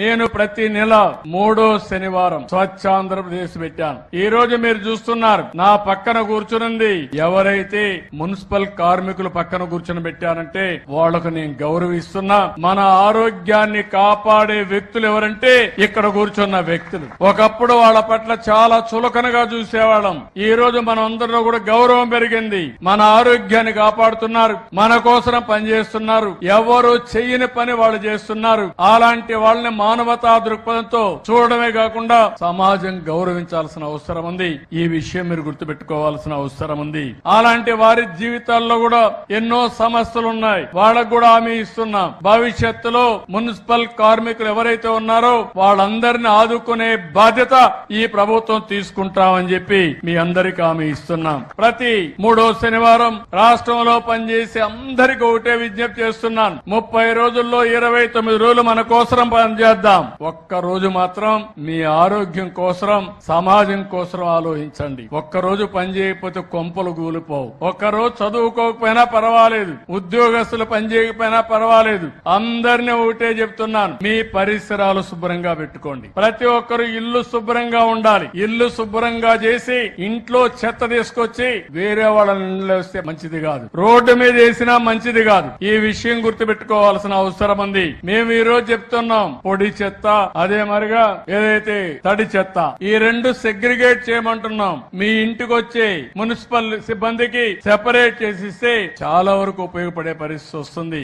నేను ప్రతి నెల 3వ శనివారం స్వచ్ఛ ఆంధ్రప్రదేశ్ పెట్టాను. ఈ రోజు మీరు చూస్తున్నారు నా పక్కన కూర్చునుంది ఎవరైతే మున్సిపల్ కార్మికులు పక్కన కూర్చుని పెట్టానంటే వాళ్లకు నేను గౌరవిస్తున్నా. మన ఆరోగ్యాన్ని కాపాడే వ్యక్తులు ఎవరంటే ఇక్కడ కూర్చున్న వ్యక్తులు. ఒకప్పుడు వాళ్ళ పట్ల చాలా చులకనగా చూసేవాళ్ళం. ఈ రోజు మనం అందరిలో కూడా గౌరవం పెరిగింది. మన ఆరోగ్యాన్ని కాపాడుతున్నారు, మన కోసం పనిచేస్తున్నారు. ఎవరు చెయ్యని పని వాళ్ళు చేస్తున్నారు. అలాంటి వాళ్ళని మానవతా దృక్పథంతో చూడడమే కాకుండా సమాజం గౌరవించాల్సిన అవసరం ఉంది. ఈ విషయం మీరు గుర్తుపెట్టుకోవాల్సిన అవసరం ఉంది. అలాంటి వారి జీవితాల్లో కూడా ఎన్నో సమస్యలు ఉన్నాయి. వాళ్ళకు కూడా హామీ ఇస్తున్నాం. భవిష్యత్తులో మున్సిపల్ కార్మికులు ఎవరైతే ఉన్నారో వాళ్ళందరినీ ఆదుకునే బాధ్యత ఈ ప్రభుత్వం తీసుకుంటామని చెప్పి మీ అందరికీ హామీ ఇస్తున్నాం. ప్రతి 3వ శనివారం రాష్ట్రంలో పనిచేసే అందరికీ ఒకటే విజ్ఞప్తి చేస్తున్నాను. 30 రోజుల్లో 29 రోజులు మన కోసం పనిచేద్దాం. ఒక్క రోజు మాత్రం మీ ఆరోగ్యం కోసం, సమాజం కోసం ఆలోచించండి. ఒక్క రోజు పని చేయకపోతే కొంపలు కూలిపోవు. ఒక్కరోజు చదువుకోకపోయినా పర్వాలేదు, ఉద్యోగస్తులు పని చేయకపోయినా పర్వాలేదు. అందరినీ ఒకటే చెప్తున్నాను, మీ పరిసరాలు శుభ్రంగా పెట్టుకోండి. ప్రతి ఒక్కరు ఇల్లు శుభ్రంగా ఉండాలి. ఇల్లు శుభ్రంగా చేసి ఇంట్లో చెత్త తీసుకొచ్చి వేరే వాళ్ళ ఇళ్ళలో వస్తే మంచిది కాదు, రోడ్డు మీద వేసినా మంచిది కాదు. ఈ విషయం గుర్తుపెట్టుకోవాల్సిన అవసరం ఉంది. మేము ఈ రోజు చెప్తున్నాం, పొడి చెత్త అదే మరిగా ఏదైతే తడి చెత్త, ఈ రెండు సెగ్రిగేట్ చేయమంటున్నాం. మీ ఇంటికి వచ్చే మున్సిపల్ సిబ్బందికి సెపరేట్ చేసిస్తే చాలా వరకు ఉపయోగపడే పరిస్థితి వస్తుంది.